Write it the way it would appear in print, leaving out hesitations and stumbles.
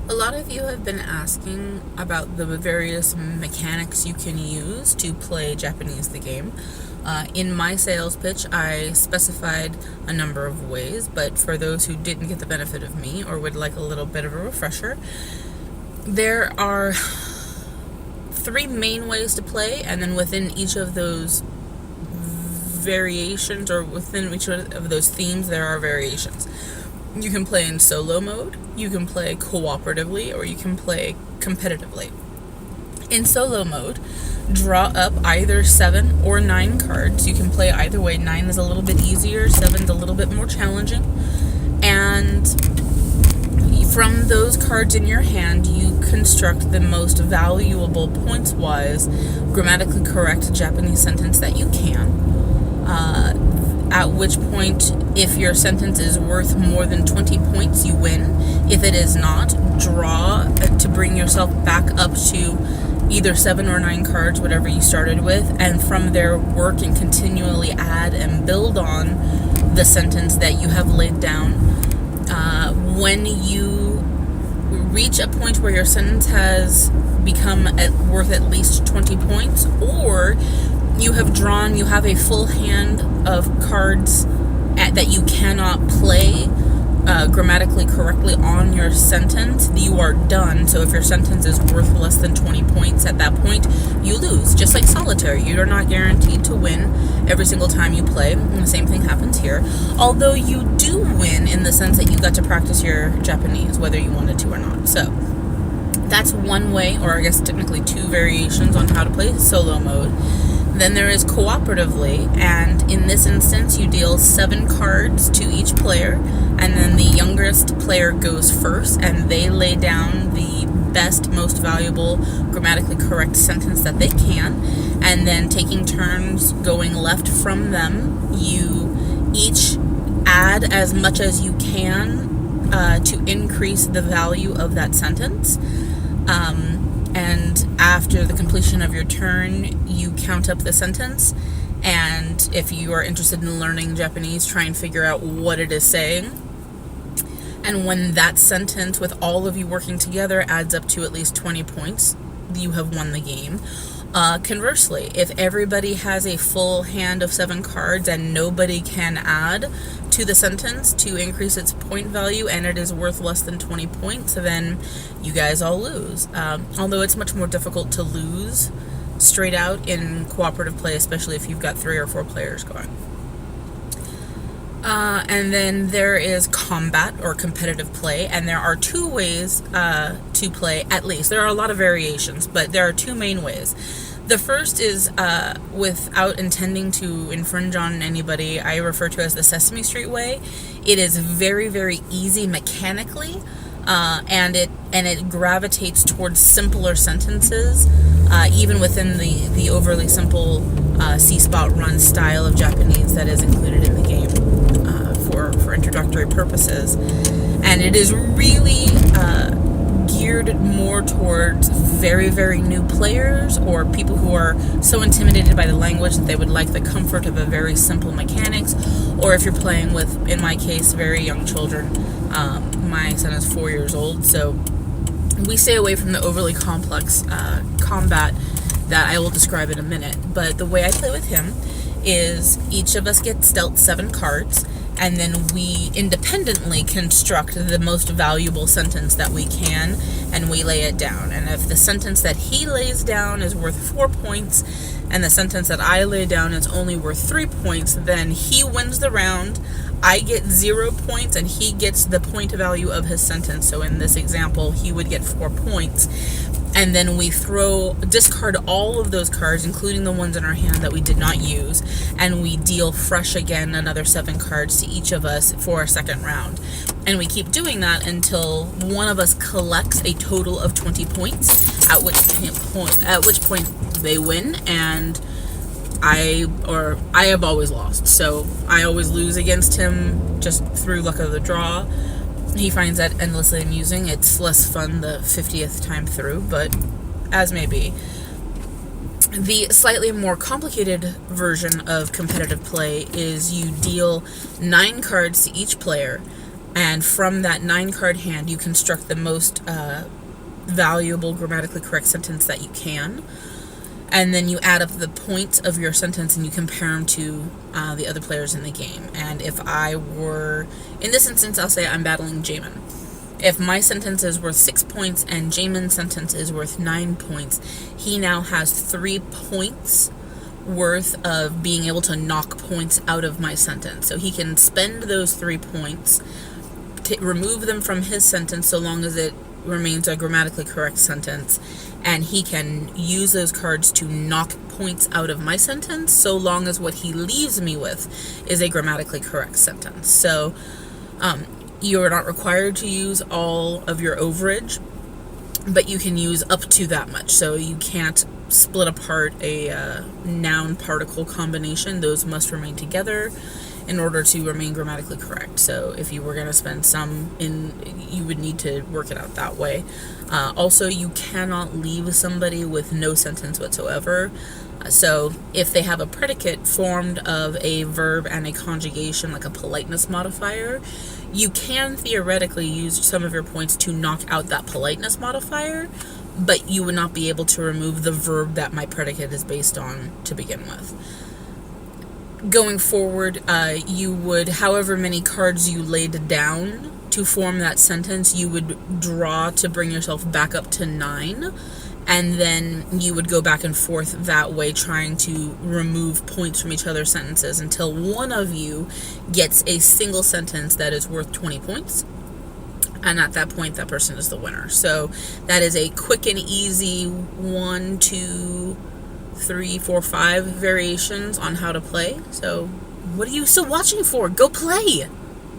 A lot of you have been asking about the various mechanics you can use to play Japanese the game. In my sales pitch, I specified a number of ways, but for those who didn't get the benefit of me or would like a little bit of a refresher, there are three main ways to play, and then within each of those variations, or within each of those themes, there are variations. You can play in solo mode, you can play cooperatively, or you can play competitively. In solo mode, draw up either 7 or 9 cards. You can play either way. 9 is a little bit easier, 7 is a little bit more challenging. And from those cards in your hand, you construct the most valuable, points-wise, grammatically correct Japanese sentence that you can. At which point, if your sentence is worth more than 20 points, you win. If it is not, draw to bring yourself back up to either 7 or 9 cards, whatever you started with, and from there work and continually add and build on the sentence that you have laid down. When you reach a point where your sentence has become worth at least 20 points, or you have a full hand of cards that you cannot play grammatically correctly on your sentence, you are done. So if your sentence is worth less than 20 points at that point, you lose. Just like solitaire, you are not guaranteed to win every single time you play, and the same thing happens here. Although you do win in the sense that you got to practice your Japanese, whether you wanted to or not. So that's one way, or I guess technically 2 variations on how to play solo mode. Then there is cooperatively, and in this instance you deal 7 cards to each player, and then the youngest player goes first, and they lay down the best, most valuable, grammatically correct sentence that they can, and then taking turns going left from them, you each add as much as you can to increase the value of that sentence. And after the completion of your turn, you count up the sentence, and if you are interested in learning Japanese, try and figure out what it is saying. And when that sentence, with all of you working together, adds up to at least 20 points, you have won the game. Conversely, if everybody has a full hand of 7 cards and nobody can add to the sentence to increase its point value, and it is worth less than 20 points, then you guys all lose. Although it's much more difficult to lose straight out in cooperative play, especially if you've got 3 or 4 players going. And then there is combat or competitive play, and there are 2 ways to play, at least. There are a lot of variations, but there are 2 main ways. The first is, without intending to infringe on anybody, I refer to as the Sesame Street way. It is very, very easy mechanically, and it gravitates towards simpler sentences, even within the overly simple C-spot run style of Japanese that is included in the game for introductory purposes. And it is really geared more towards very, very new players, or people who are so intimidated by the language that they would like the comfort of a very simple mechanics, or if you're playing with, in my case, very young children. My son is 4 years old, so we stay away from the overly complex combat that I will describe in a minute. But the way I play with him is each of us gets dealt 7 cards, and then we independently construct the most valuable sentence that we can, and we lay it down. And if the sentence that he lays down is worth 4 points, and the sentence that I lay down is only worth 3 points, then he wins the round. I get 0 points, and he gets the point value of his sentence. So in this example, he would get 4 points. And then we discard all of those cards, including the ones in our hand that we did not use, and we deal fresh again another 7 cards to each of us for a second round. And we keep doing that until one of us collects a total of 20 points, at which point they win, and I have always lost. So I always lose against him just through luck of the draw. He finds that endlessly amusing. It's less fun the 50th time through, but as may be. The slightly more complicated version of competitive play is you deal 9 cards to each player, And from that 9-card hand, you construct the most valuable grammatically correct sentence that you can. And then you add up the points of your sentence and you compare them to the other players in the game. And if I were, in this instance, I'll say I'm battling Jamin. If my sentence is worth 6 points and Jamin's sentence is worth 9 points, he now has 3 points worth of being able to knock points out of my sentence. So he can spend those 3 points to remove them from his sentence so long as it remains a grammatically correct sentence, and he can use those cards to knock points out of my sentence so long as what he leaves me with is a grammatically correct sentence. So you're not required to use all of your overage, but you can use up to that much. So you can't split apart a noun particle combination. Those must remain together in order to remain grammatically correct. So if you were going to spend some you would need to work it out that way. Also, you cannot leave somebody with no sentence whatsoever. So if they have a predicate formed of a verb and a conjugation, like a politeness modifier, you can theoretically use some of your points to knock out that politeness modifier, but you would not be able to remove the verb that my predicate is based on to begin with. Going forward, you would, however many cards you laid down to form that sentence, you would draw to bring yourself back up to 9, and then you would go back and forth that way, trying to remove points from each other's sentences until one of you gets a single sentence that is worth 20 points. And at that point, that person is the winner. So that is a quick and easy 1, 2, 3, 4, 5 variations on how to play. So what are you still watching for? Go play!